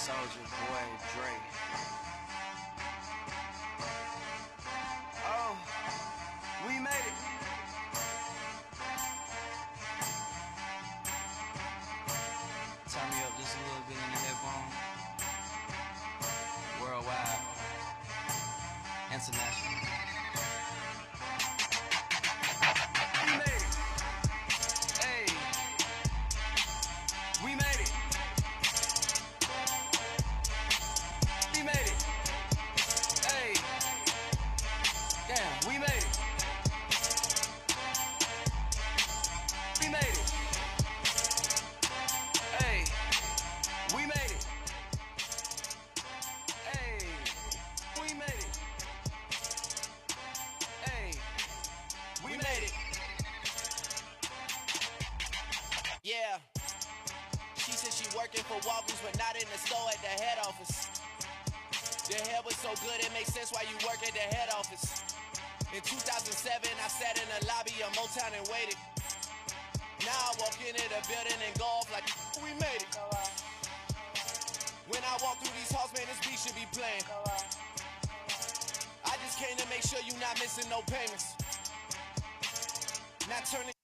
Soldier Boy Dre. Oh, we made it. Turn me up just a little bit in the headphone. Worldwide, international. We made it. Hey, we made it. We made it. Hey, damn, we made it. We made it. Hey, we made it. Hey, we made it. Hey, we made it. Yeah. She said she working for Walgreens, but not in the store at the head office. The hair was so good, it makes sense why you work at the head office. In 2007, I sat in the lobby of Motown and waited. Now I walk into the building and go off like, we made it. When I walk through these halls, man, this beat should be playing. I just came to make sure you not missing no payments. Not turning.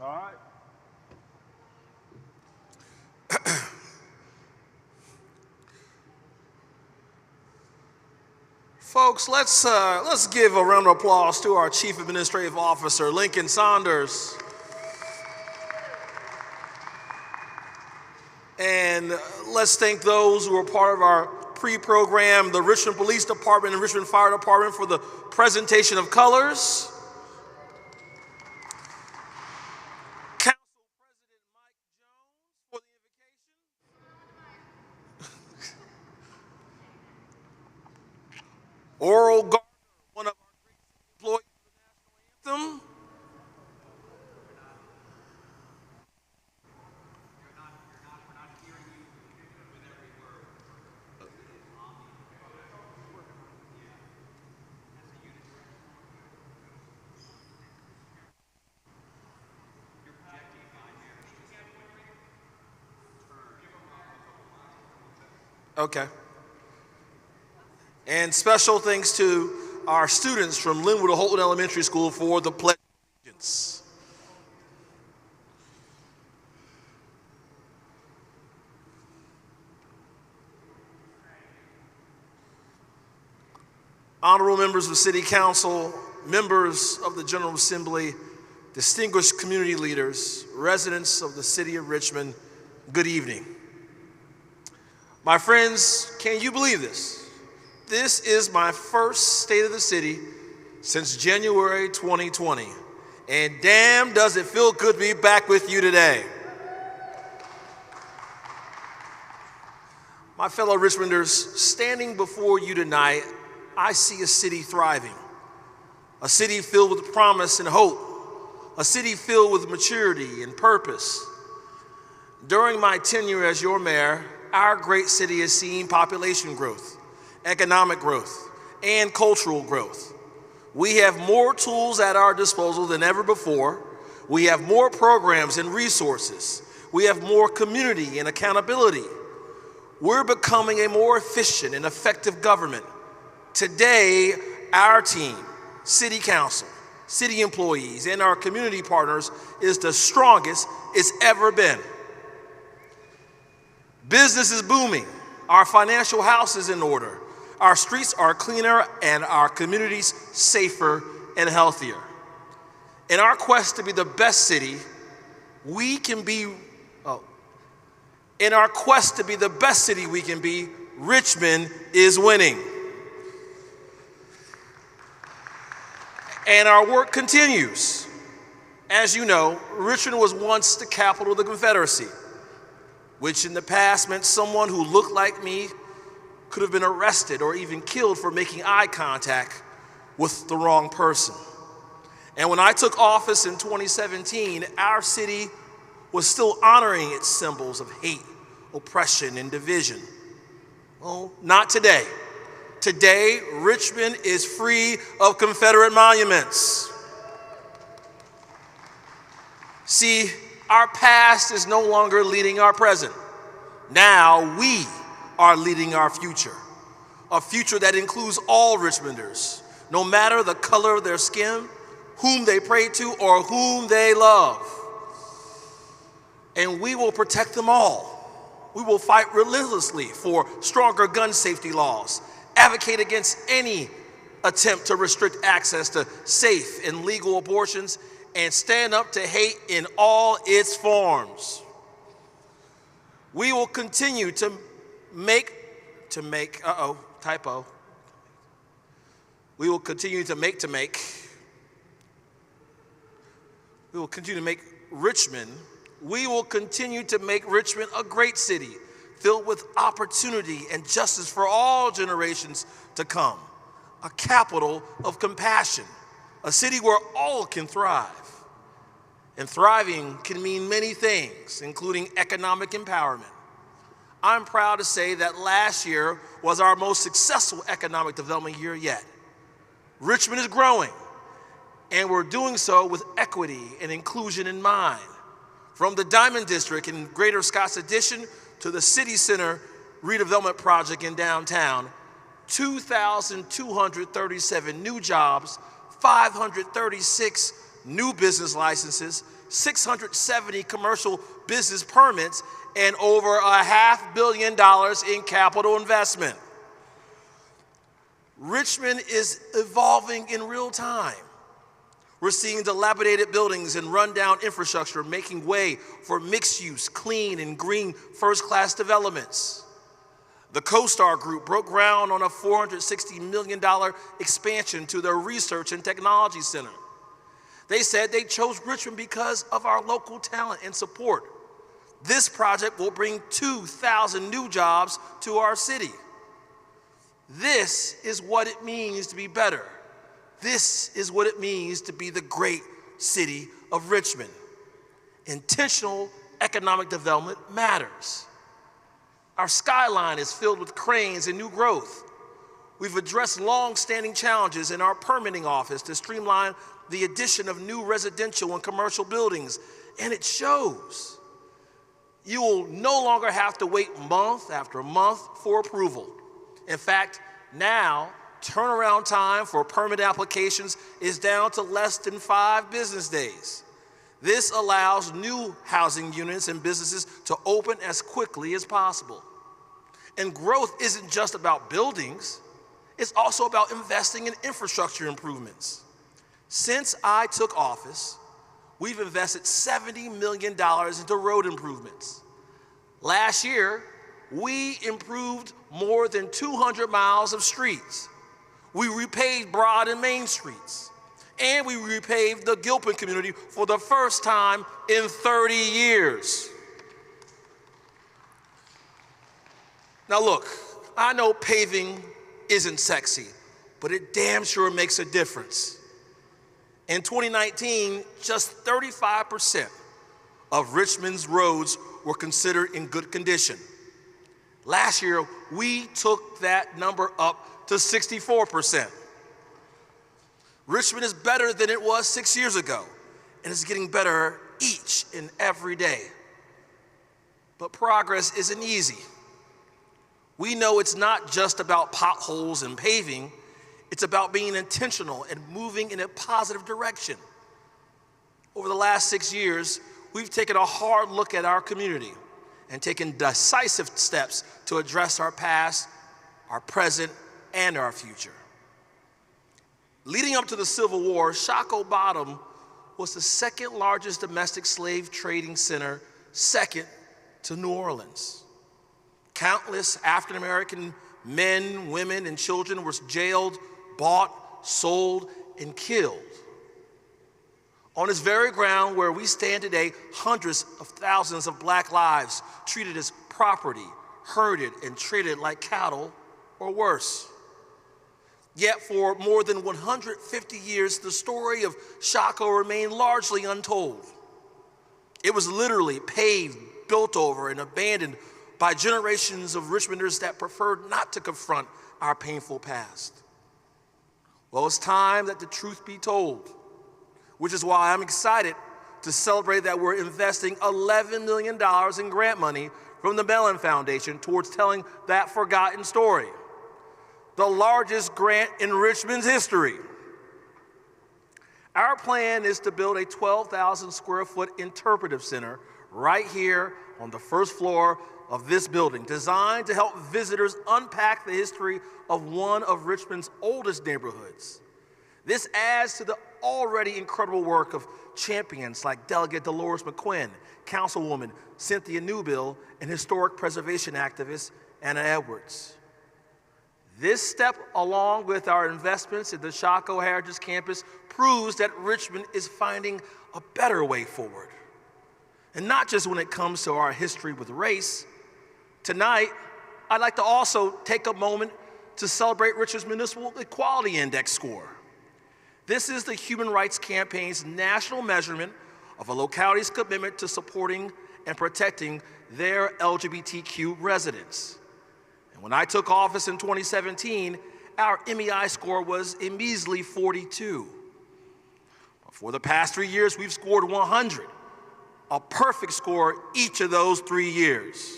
All right. Folks, let's give a round of applause to our Chief Administrative Officer, Lincoln Saunders. And let's thank those who are part of our pre-program, the Richmond Police Department and Richmond Fire Department, for the presentation of colors. Council President Mike Jones for the invocation. Oral Gardner, one of our great employees of the national anthem. Okay. And special thanks to our students from Linwood Holton Elementary School for the Pledge of Allegiance. Honorable members of City Council, members of the General Assembly, distinguished community leaders, residents of the City of Richmond, good evening. My friends, can you believe this? This is my first State of the City since January 2020, And damn, does it feel good to be back with you today. My fellow Richmonders, standing before you tonight, I see a city thriving, a city filled with promise and hope, a city filled with maturity and purpose. During my tenure as your mayor, our great city has seen population growth, economic growth, and cultural growth. We have more tools at our disposal than ever before. We have more programs and resources. We have more community and accountability. We're becoming a more efficient and effective government. Today, our team, City Council, city employees, and our community partners is the strongest it's ever been. Business is booming. Our financial house is in order. Our streets are cleaner and our communities safer and healthier. In our quest to be the best city, in our quest to be the best city we can be, Richmond is winning. And our work continues. As you know, Richmond was once the capital of the Confederacy, which in the past meant someone who looked like me could have been arrested or even killed for making eye contact with the wrong person. And when I took office in 2017, our city was still honoring its symbols of hate, oppression, and division. Well, not today. Today, Richmond is free of Confederate monuments. See, our past is no longer leading our present. Now we are leading our future, a future that includes all Richmonders, no matter the color of their skin, whom they pray to, or whom they love. And we will protect them all. We will fight relentlessly for stronger gun safety laws, advocate against any attempt to restrict access to safe and legal abortions, and stand up to hate in all its forms. We will continue to make Richmond a great city filled with opportunity and justice for all generations to come, a capital of compassion, a city where all can thrive. And thriving can mean many things, including economic empowerment. I'm proud to say that last year was our most successful economic development year yet. Richmond is growing, and we're doing so with equity and inclusion in mind. From the Diamond District in Greater Scots Addition to the City Center redevelopment project in downtown, 2,237 new jobs, 536 new business licenses, 670 commercial business permits, and over $500 million in capital investment. Richmond is evolving in real time. We're seeing dilapidated buildings and rundown infrastructure making way for mixed-use, clean, and green first-class developments. The CoStar Group broke ground on a $460 million expansion to their Research and Technology Center. They said they chose Richmond because of our local talent and support. This project will bring 2,000 new jobs to our city. This is what it means to be better. This is what it means to be the great city of Richmond. Intentional economic development matters. Our skyline is filled with cranes and new growth. We've addressed long-standing challenges in our permitting office to streamline the addition of new residential and commercial buildings, and it shows. You will no longer have to wait month after month for approval. In fact, now, turnaround time for permit applications is down to less than 5 business days. This allows new housing units and businesses to open as quickly as possible. And growth isn't just about buildings, it's also about investing in infrastructure improvements. Since I took office, we've invested $70 million into road improvements. Last year, we improved more than 200 miles of streets. We repaved Broad and Main streets. And we repaved the Gilpin community for the first time in 30 years. Now look, I know paving isn't sexy, but it damn sure makes a difference. In 2019, just 35% of Richmond's roads were considered in good condition. Last year, we took that number up to 64%. Richmond is better than it was 6 years ago, and it's getting better each and every day. But progress isn't easy. We know it's not just about potholes and paving, it's about being intentional and moving in a positive direction. Over the last 6 years, we've taken a hard look at our community and taken decisive steps to address our past, our present, and our future. Leading up to the Civil War, Shockoe Bottom was the second largest domestic slave trading center, second to New Orleans. Countless African-American men, women, and children were jailed, bought, sold, and killed. On this very ground where we stand today, hundreds of thousands of black lives treated as property, herded, and treated like cattle or worse. Yet for more than 150 years, the story of Shockoe remained largely untold. It was literally paved, built over, and abandoned by generations of Richmonders that preferred not to confront our painful past. Well, it's time that the truth be told, which is why I'm excited to celebrate that we're investing $11 million in grant money from the Mellon Foundation towards telling that forgotten story, the largest grant in Richmond's history. Our plan is to build a 12,000 square foot interpretive center right here on the first floor of this building, designed to help visitors unpack the history of one of Richmond's oldest neighborhoods. This adds to the already incredible work of champions like Delegate Dolores McQuinn, Councilwoman Cynthia Newbill, and historic preservation activist Anna Edwards. This step, along with our investments in the Shockoe Heritage Campus, proves that Richmond is finding a better way forward. And not just when it comes to our history with race. Tonight, I'd like to also take a moment to celebrate Richmond's Municipal Equality Index score. This is the Human Rights Campaign's national measurement of a locality's commitment to supporting and protecting their LGBTQ residents. And when I took office in 2017, our MEI score was a measly 42. But for the past 3 years, we've scored 100, a perfect score each of those 3 years.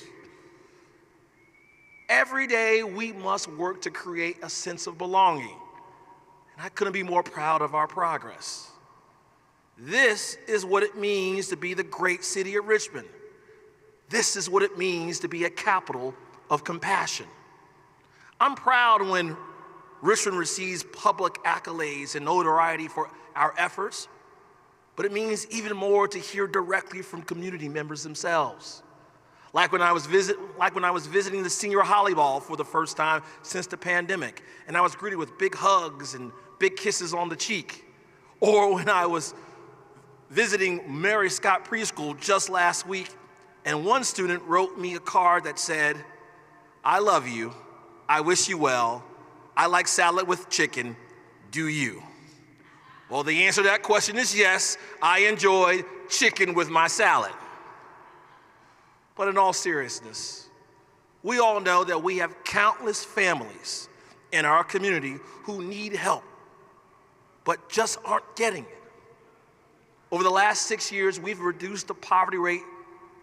Every day, we must work to create a sense of belonging. And I couldn't be more proud of our progress. This is what it means to be the great city of Richmond. This is what it means to be a capital of compassion. I'm proud when Richmond receives public accolades and notoriety for our efforts, but it means even more to hear directly from community members themselves. Like when I was visiting the senior Holly Ball for the first time since the pandemic, and I was greeted with big hugs and big kisses on the cheek. Or when I was visiting Mary Scott Preschool just last week, and one student wrote me a card that said, "I love you, I wish you well, I like salad with chicken, do you?" Well, the answer to that question is yes, I enjoy chicken with my salad. But in all seriousness, we all know that we have countless families in our community who need help, but just aren't getting it. Over the last 6 years, we've reduced the poverty rate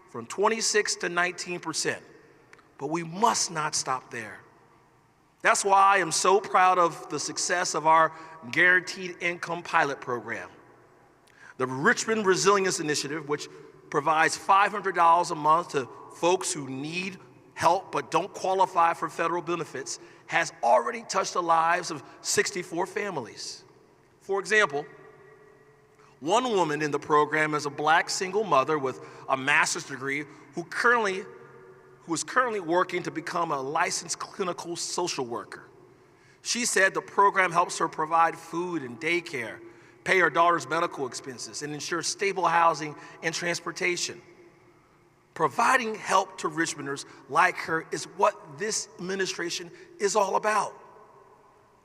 from 26 to 19%, but we must not stop there. That's why I am so proud of the success of our Guaranteed Income Pilot Program. The Richmond Resilience Initiative, which provides $500 a month to folks who need help but don't qualify for federal benefits, has already touched the lives of 64 families. For example, one woman in the program is a black single mother with a master's degree who is currently working to become a licensed clinical social worker. She said the program helps her provide food and daycare, pay her daughter's medical expenses, and ensure stable housing and transportation. Providing help to Richmonders like her is what this administration is all about.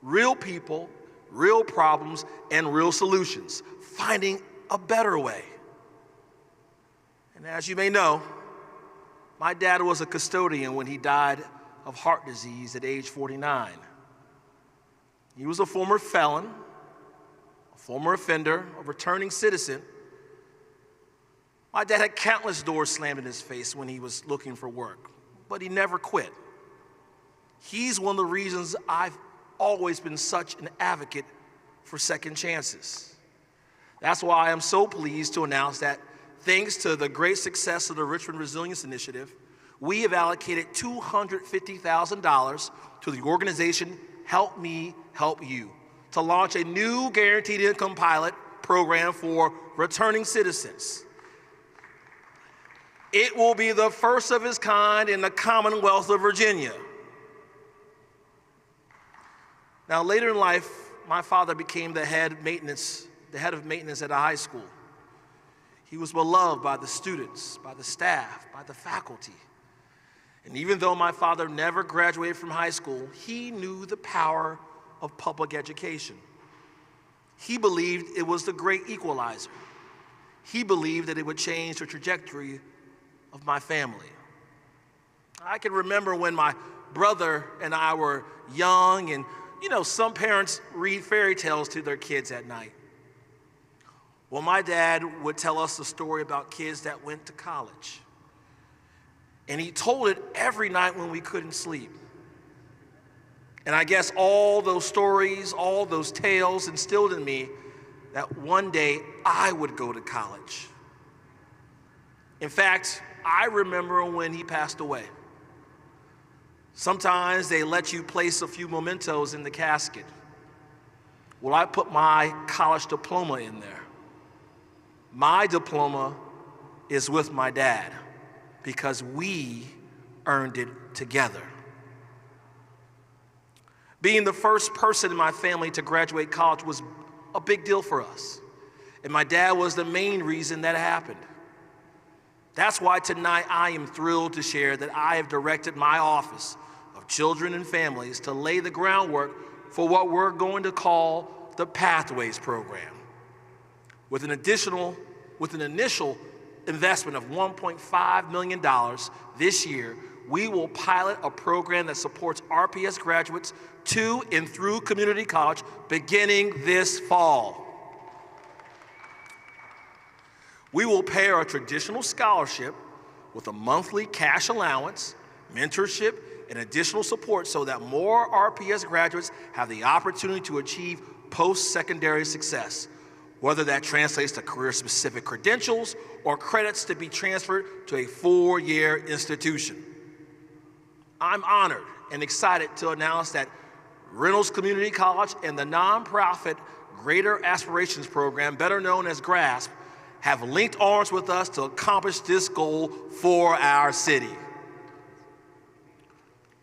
Real people, real problems, and real solutions. Finding a better way. And as you may know, my dad was a custodian when he died of heart disease at age 49. He was a former felon, a former offender, a returning citizen. My dad had countless doors slammed in his face when he was looking for work, but he never quit. He's one of the reasons I've always been such an advocate for second chances. That's why I'm so pleased to announce that thanks to the great success of the Richmond Resilience Initiative, we have allocated $250,000 to the organization Help Me, Help You to launch a new guaranteed income pilot program for returning citizens. It will be the first of its kind in the Commonwealth of Virginia. Now, later in life, my father became the head of maintenance at a high school. He was beloved by the students, by the staff, by the faculty. And even though my father never graduated from high school, he knew the power of public education. He believed it was the great equalizer. He believed that it would change the trajectory of my family. I can remember when my brother and I were young, and some parents read fairy tales to their kids at night. Well, my dad would tell us a story about kids that went to college. And he told it every night when we couldn't sleep. And I guess all those stories, all those tales instilled in me that one day I would go to college. In fact, I remember when he passed away. Sometimes they let you place a few mementos in the casket. Well, I put my college diploma in there. My diploma is with my dad because we earned it together. Being the first person in my family to graduate college was a big deal for us. And my dad was the main reason that happened. That's why tonight I am thrilled to share that I have directed my Office of Children and Families to lay the groundwork for what we're going to call the Pathways Program. With an initial investment of $1.5 million this year, we will pilot a program that supports RPS graduates to and through community college beginning this fall. We will pair a traditional scholarship with a monthly cash allowance, mentorship, and additional support so that more RPS graduates have the opportunity to achieve post-secondary success, whether that translates to career-specific credentials or credits to be transferred to a 4-year institution. I'm honored and excited to announce that Reynolds Community College and the nonprofit Greater Aspirations Program, better known as GRASP, have linked arms with us to accomplish this goal for our city.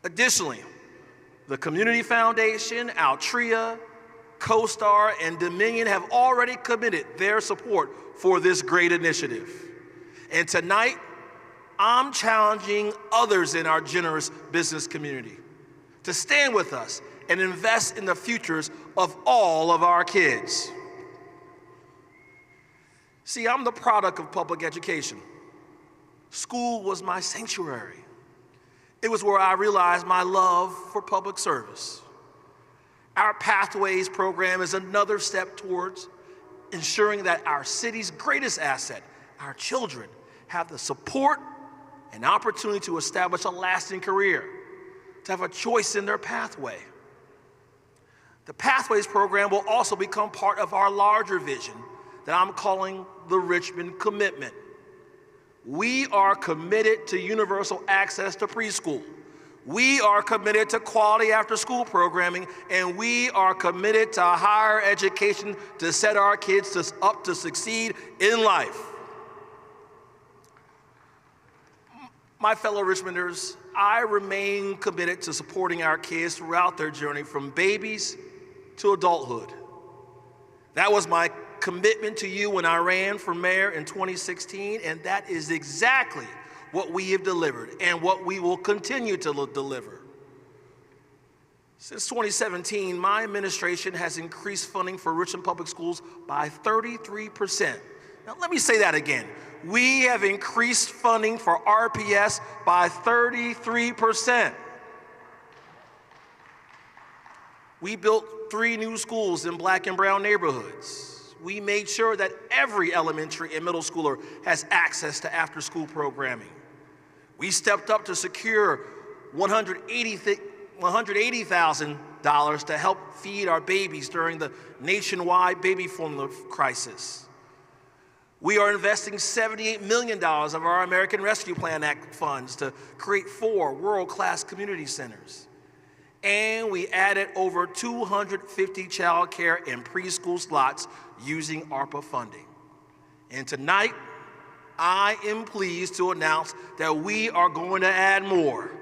Additionally, the Community Foundation, Altria, CoStar, and Dominion have already committed their support for this great initiative. And tonight, I'm challenging others in our generous business community to stand with us and invest in the futures of all of our kids. See, I'm the product of public education. School was my sanctuary. It was where I realized my love for public service. Our Pathways program is another step towards ensuring that our city's greatest asset, our children, have the support and opportunity to establish a lasting career, to have a choice in their pathway. The Pathways program will also become part of our larger vision that I'm calling the Richmond Commitment. We are committed to universal access to preschool. We are committed to quality after-school programming, and we are committed to higher education to set our kids up to succeed in life. My fellow Richmonders, I remain committed to supporting our kids throughout their journey from babies to adulthood. That was my commitment to you when I ran for mayor in 2016, and that is exactly what we have delivered and what we will continue to deliver. Since 2017, my administration has increased funding for Richmond Public Schools by 33%. Now, let me say that again. We have increased funding for RPS by 33%. We built 3 new schools in Black and brown neighborhoods. We made sure that every elementary and middle schooler has access to after-school programming. We stepped up to secure $180,000 to help feed our babies during the nationwide baby formula crisis. We are investing $78 million of our American Rescue Plan Act funds to create 4 world-class community centers. And we added over 250 child care and preschool slots using ARPA funding. And tonight, I am pleased to announce that we are going to add more,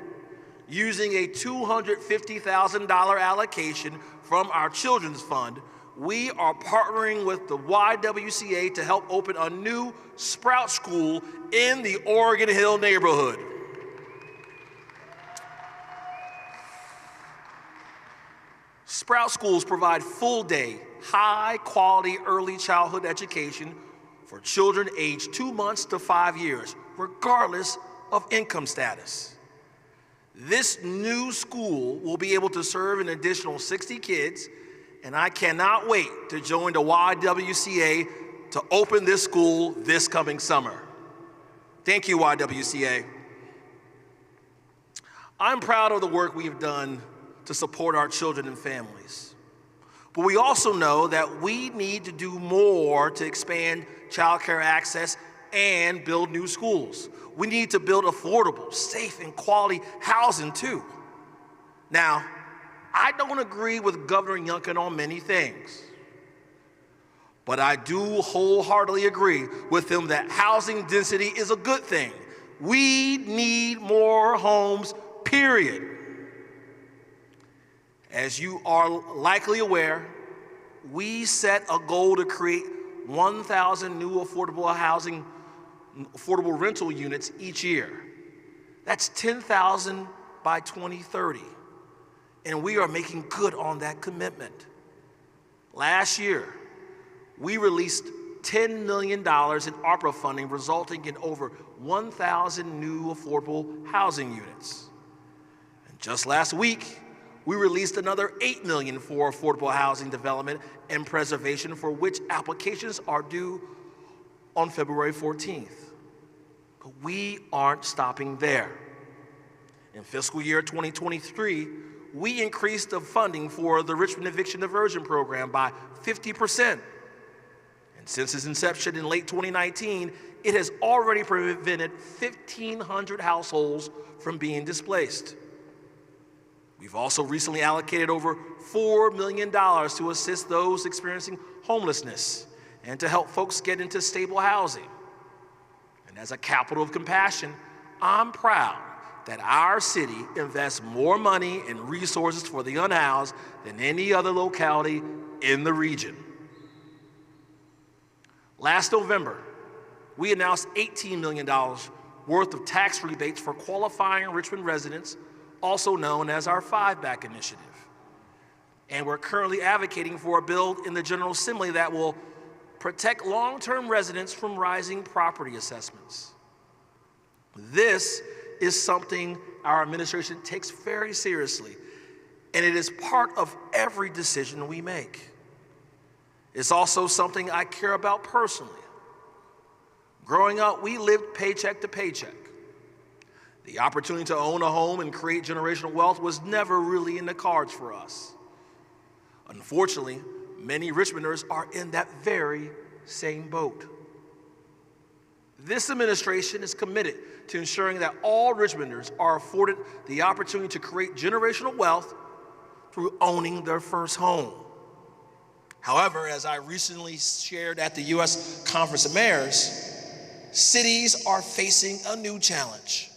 using a $250,000 allocation from our Children's Fund. We are partnering with the YWCA to help open a new Sprout School in the Oregon Hill neighborhood. Sprout Schools provide full-day, high-quality early childhood education for children aged 2 months to 5 years, regardless of income status. This new school will be able to serve an additional 60 kids, and I cannot wait to join the YWCA to open this school this coming summer. Thank you, YWCA. I'm proud of the work we have done to support our children and families. But we also know that we need to do more to expand child care access and build new schools. We need to build affordable, safe, and quality housing too. Now, I don't agree with Governor Youngkin on many things, but I do wholeheartedly agree with him that housing density is a good thing. We need more homes, period. As you are likely aware, we set a goal to create 1,000 new affordable rental units each year. That's 10,000 by 2030, and we are making good on that commitment. Last year, we released $10 million in ARPA funding, resulting in over 1,000 new affordable housing units. And just last week, we released another $8 million for affordable housing development and preservation, for which applications are due on February 14th. But we aren't stopping there. In fiscal year 2023, we increased the funding for the Richmond Eviction Diversion Program by 50%. And since its inception in late 2019, it has already prevented 1,500 households from being displaced. We've also recently allocated over $4 million to assist those experiencing homelessness and to help folks get into stable housing. And as a capital of compassion, I'm proud that our city invests more money and resources for the unhoused than any other locality in the region. Last November, we announced $18 million worth of tax rebates for qualifying Richmond residents, also known as our 5-Back initiative. And we're currently advocating for a bill in the General Assembly that will protect long-term residents from rising property assessments. This is something our administration takes very seriously, and it is part of every decision we make. It's also something I care about personally. Growing up, we lived paycheck to paycheck. The opportunity to own a home and create generational wealth was never really in the cards for us. Unfortunately, many Richmonders are in that very same boat. This administration is committed to ensuring that all Richmonders are afforded the opportunity to create generational wealth through owning their first home. However, as I recently shared at the U.S. Conference of Mayors, cities are facing a new challenge.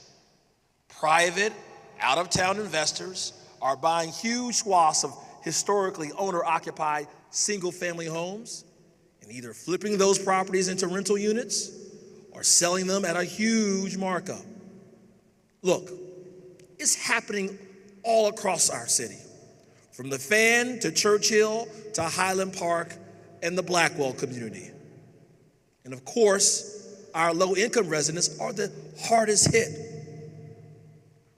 Private, out-of-town investors are buying huge swaths of historically owner-occupied single-family homes, and and either flipping those properties into rental units or selling them at a huge markup. Look, it's happening all across our city, from the Fan to Churchill to Highland Park and the Blackwell community. And of course, our low-income residents are the hardest hit.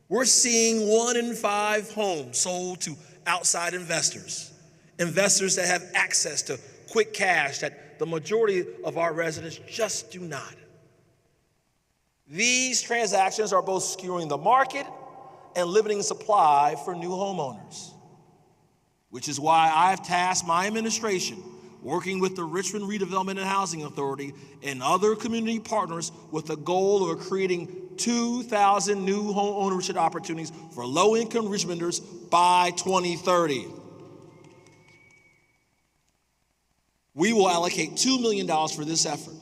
We're seeing 1 in 5 homes sold to outside investors that have access to quick cash that the majority of our residents just do not. These transactions are both skewing the market and limiting supply for new homeowners, which is why I've tasked my administration, working with the Richmond Redevelopment and Housing Authority and other community partners, with the goal of creating 2,000 new home ownership opportunities for low-income Richmonders by 2030. We will allocate $2 million for this effort.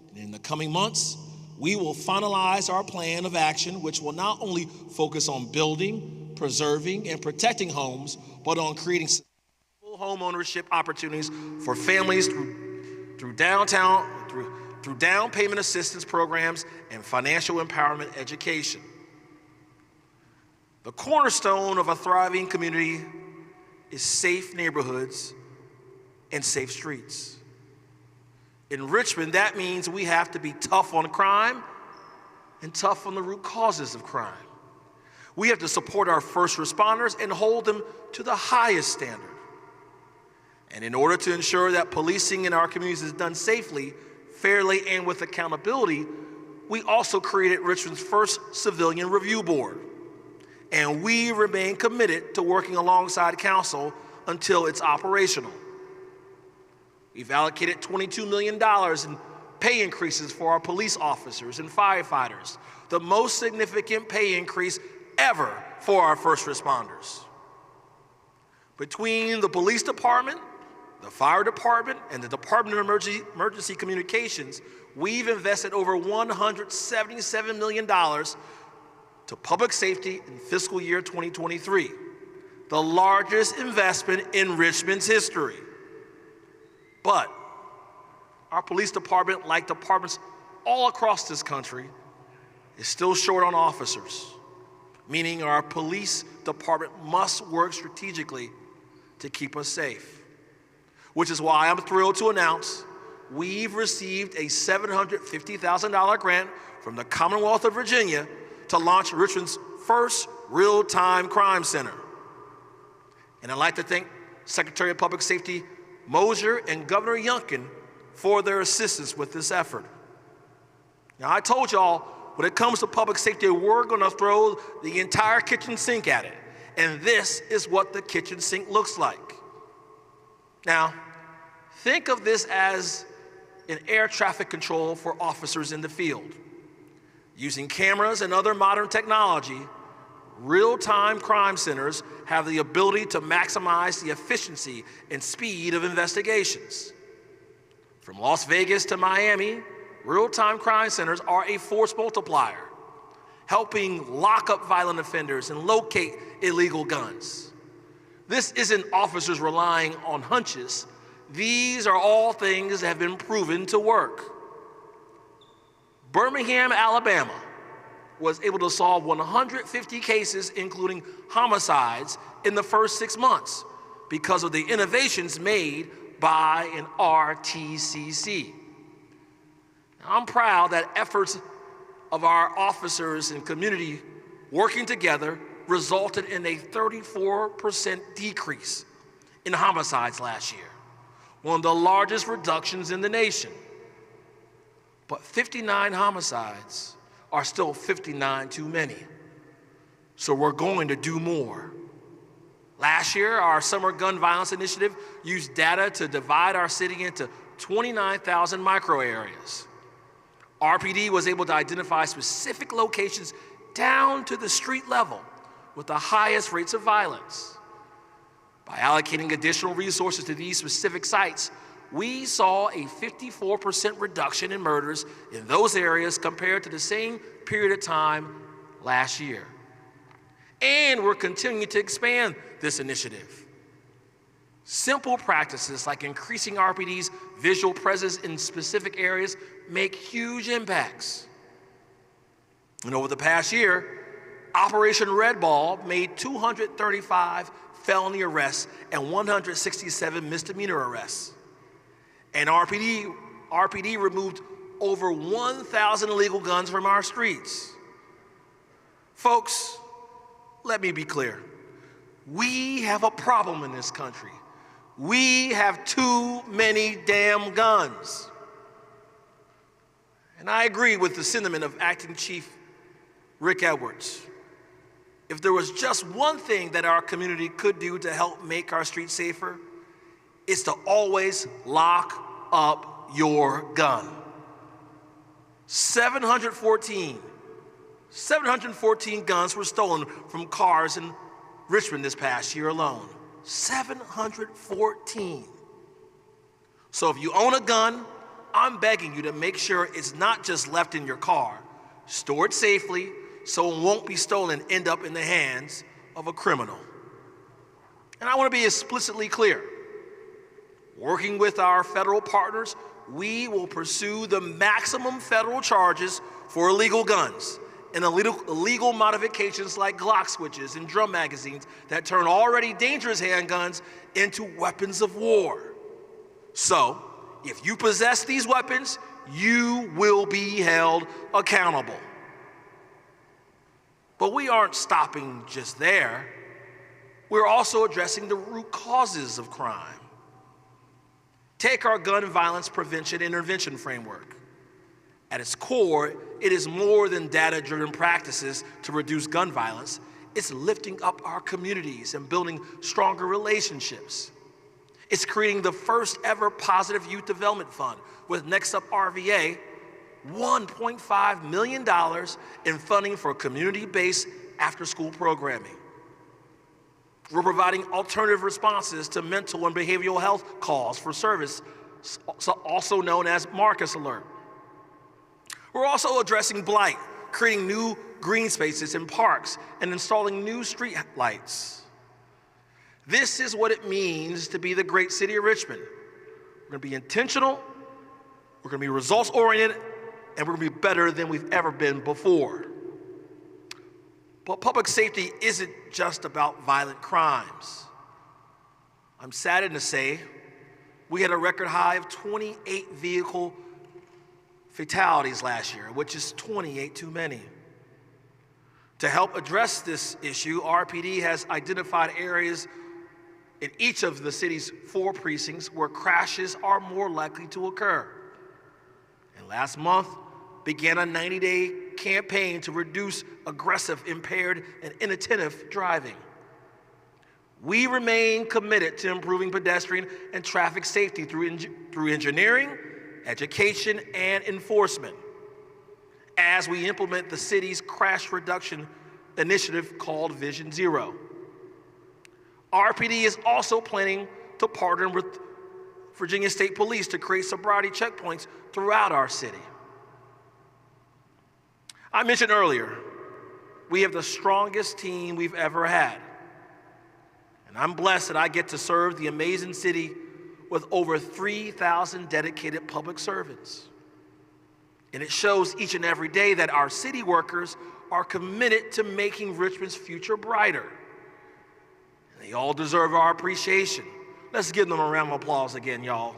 And in the coming months, we will finalize our plan of action, which will not only focus on building, preserving, and protecting homes, but on creating sustainable home ownership opportunities for families through down payment assistance programs and financial empowerment education. The cornerstone of a thriving community is safe neighborhoods and safe streets. In Richmond, that means we have to be tough on crime and tough on the root causes of crime. We have to support our first responders and hold them to the highest standard. And in order to ensure that policing in our communities is done safely, fairly, and with accountability, we also created Richmond's first civilian review board. And we remain committed to working alongside council until it's operational. We've allocated $22 million in pay increases for our police officers and firefighters, the most significant pay increase ever for our first responders. Between the police department, the fire department, and the Department of Emergency Communications, we've invested over $177 million to public safety in fiscal year 2023, the largest investment in Richmond's history. But our police department, like departments all across this country, is still short on officers, meaning our police department must work strategically to keep us safe. Which is why I'm thrilled to announce we've received a $750,000 grant from the Commonwealth of Virginia to launch Richmond's first real-time crime center. And I'd like to thank Secretary of Public Safety Mosier and Governor Youngkin for their assistance with this effort. Now, I told y'all, when it comes to public safety, we're gonna throw the entire kitchen sink at it. And this is what the kitchen sink looks like. Now, think of this as an air traffic control for officers in the field. Using cameras and other modern technology, real-time crime centers have the ability to maximize the efficiency and speed of investigations. From Las Vegas to Miami, real-time crime centers are a force multiplier, helping lock up violent offenders and locate illegal guns. This isn't officers relying on hunches. These are all things that have been proven to work. Birmingham, Alabama was able to solve 150 cases, including homicides, in the first 6 months because of the innovations made by an RTCC. Now, I'm proud that efforts of our officers and community working together resulted in a 34% decrease in homicides last year, one of the largest reductions in the nation. But 59 homicides are still 59 too many. So we're going to do more. Last year, our Summer Gun Violence Initiative used data to divide our city into 29,000 micro areas. RPD was able to identify specific locations down to the street level with the highest rates of violence. By allocating additional resources to these specific sites, we saw a 54% reduction in murders in those areas compared to the same period of time last year. And we're continuing to expand this initiative. Simple practices like increasing RPD's visual presence in specific areas make huge impacts. And over the past year, Operation Red Ball made 235 felony arrests and 167 misdemeanor arrests. And RPD removed over 1,000 illegal guns from our streets. Folks, let me be clear. We have a problem in this country. We have too many damn guns. And I agree with the sentiment of Acting Chief Rick Edwards. If there was just one thing that our community could do to help make our streets safer, it's to always lock up your gun. 714 guns were stolen from cars in Richmond this past year alone. 714. So if you own a gun, I'm begging you to make sure it's not just left in your car. Store it safely so it won't be stolen and end up in the hands of a criminal. And I want to be explicitly clear. Working with our federal partners, we will pursue the maximum federal charges for illegal guns and illegal modifications like Glock switches and drum magazines that turn already dangerous handguns into weapons of war. So, if you possess these weapons, you will be held accountable. But we aren't stopping just there. We're also addressing the root causes of crime. Take our gun violence prevention intervention framework. At its core, it is more than data-driven practices to reduce gun violence. It's lifting up our communities and building stronger relationships. It's creating the first ever positive youth development fund with Next Up RVA, $1.5 million in funding for community-based after-school programming. We're providing alternative responses to mental and behavioral health calls for service, also known as Marcus Alert. We're also addressing blight, creating new green spaces in parks, and installing new street lights. This is what it means to be the great city of Richmond. We're going to be intentional, we're going to be results-oriented, and we're going to be better than we've ever been before. But public safety isn't just about violent crimes. I'm saddened to say we had a record high of 28 vehicle fatalities last year, which is 28 too many. To help address this issue, RPD has identified areas in each of the city's 4 precincts where crashes are more likely to occur. And last month, began a 90-day campaign to reduce aggressive, impaired, and inattentive driving. We remain committed to improving pedestrian and traffic safety through engineering, education, and enforcement as we implement the city's crash reduction initiative called Vision Zero. RPD is also planning to partner with Virginia State Police to create sobriety checkpoints throughout our city. I mentioned earlier, we have the strongest team we've ever had. And I'm blessed that I get to serve the amazing city with over 3,000 dedicated public servants. And it shows each and every day that our city workers are committed to making Richmond's future brighter. And they all deserve our appreciation. Let's give them a round of applause again, y'all.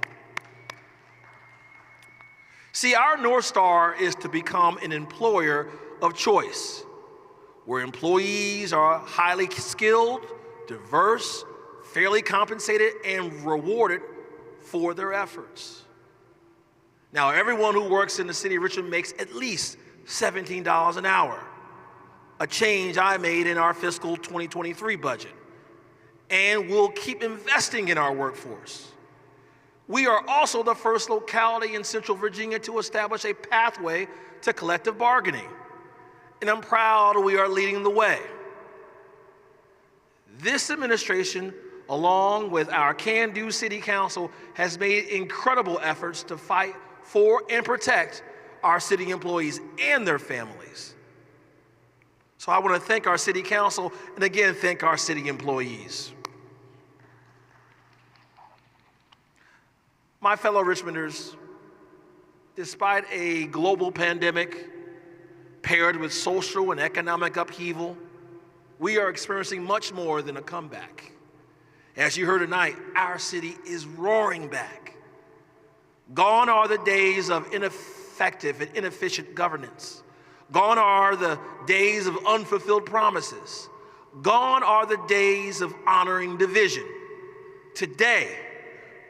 See, our North Star is to become an employer of choice, where employees are highly skilled, diverse, fairly compensated, and rewarded for their efforts. Now, everyone who works in the city of Richmond makes at least $17 an hour, a change I made in our fiscal 2023 budget, and we'll keep investing in our workforce. We are also the first locality in Central Virginia to establish a pathway to collective bargaining, and I'm proud we are leading the way. This administration, along with our can-do city council, has made incredible efforts to fight for and protect our city employees and their families. So I want to thank our city council, and again, thank our city employees. My fellow Richmonders, despite a global pandemic paired with social and economic upheaval, we are experiencing much more than a comeback. As you heard tonight, our city is roaring back. Gone are the days of ineffective and inefficient governance. Gone are the days of unfulfilled promises. Gone are the days of honoring division. Today,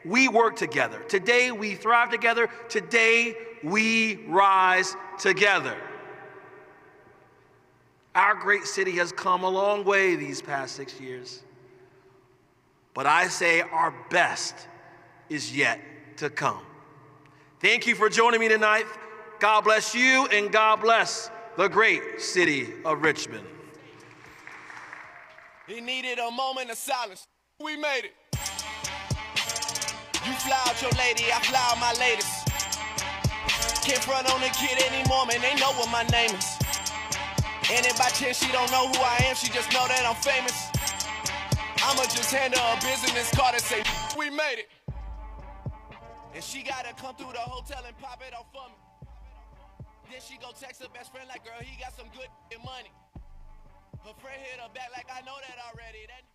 we work together. Today, we thrive together. Today, we rise together. Our great city has come a long way these past 6 years. But I say our best is yet to come. Thank you for joining me tonight. God bless you, and God bless the great city of Richmond. He needed a moment of silence. We made it. You fly out your lady, I fly out my latest. Can't front on the kid anymore, man, they know what my name is. And if by chance she don't know who I am, she just know that I'm famous. I'ma just hand her a business card and say, we made it. And she gotta come through the hotel and pop it off for me. Then she go text her best friend like, girl, he got some good money. Her friend hit her back like, I know that already. Then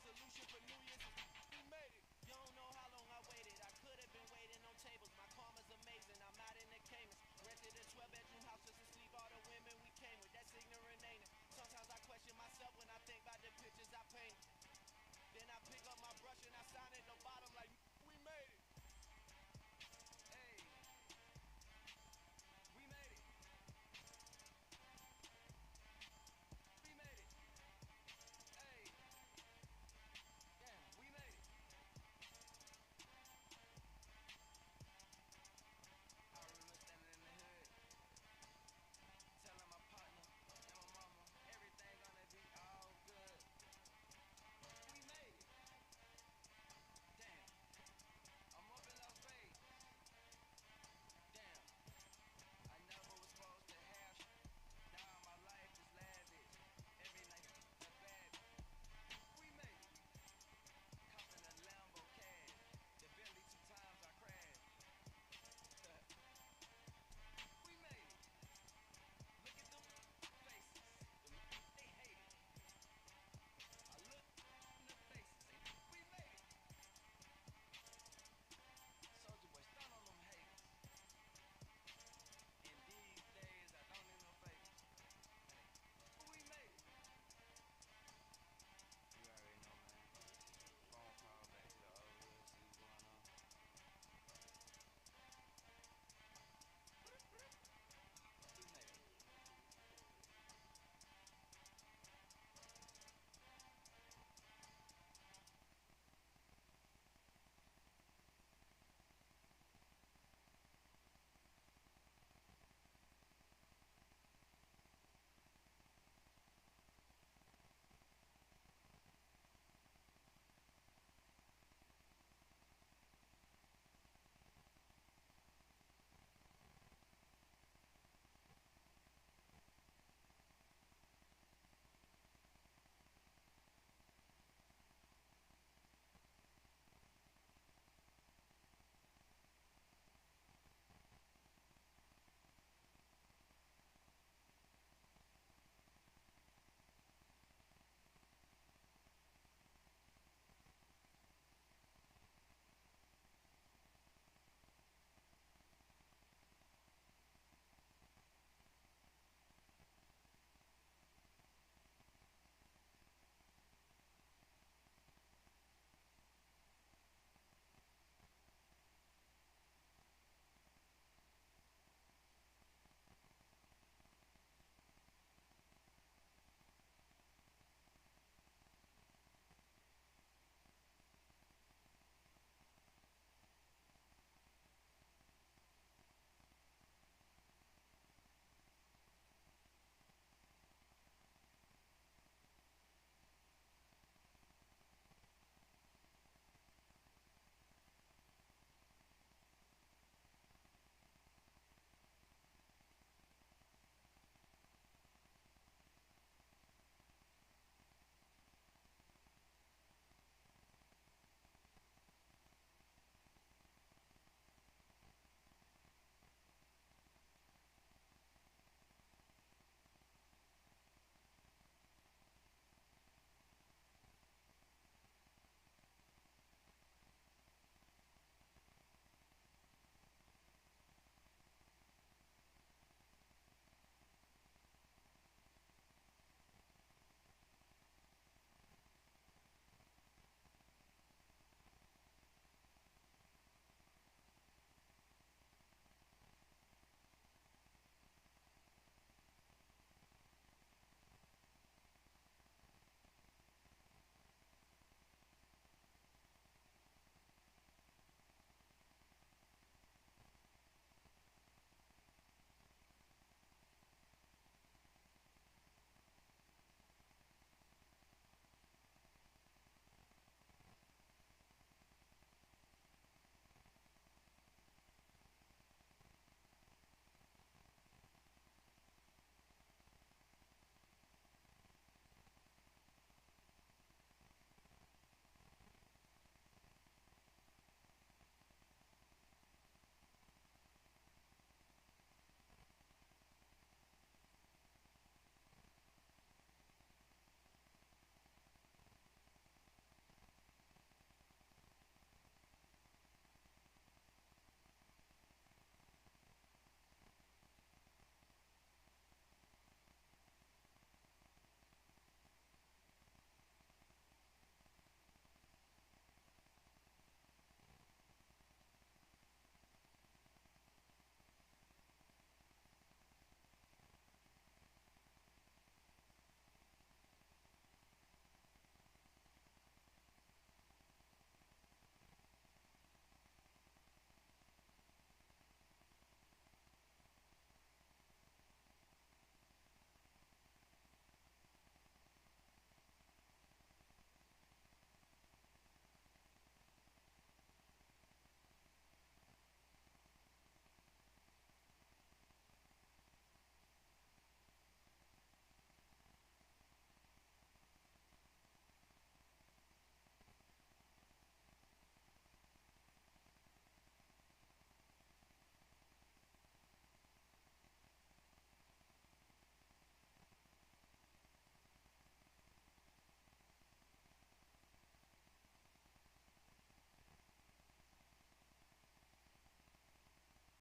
resolution for New Year's is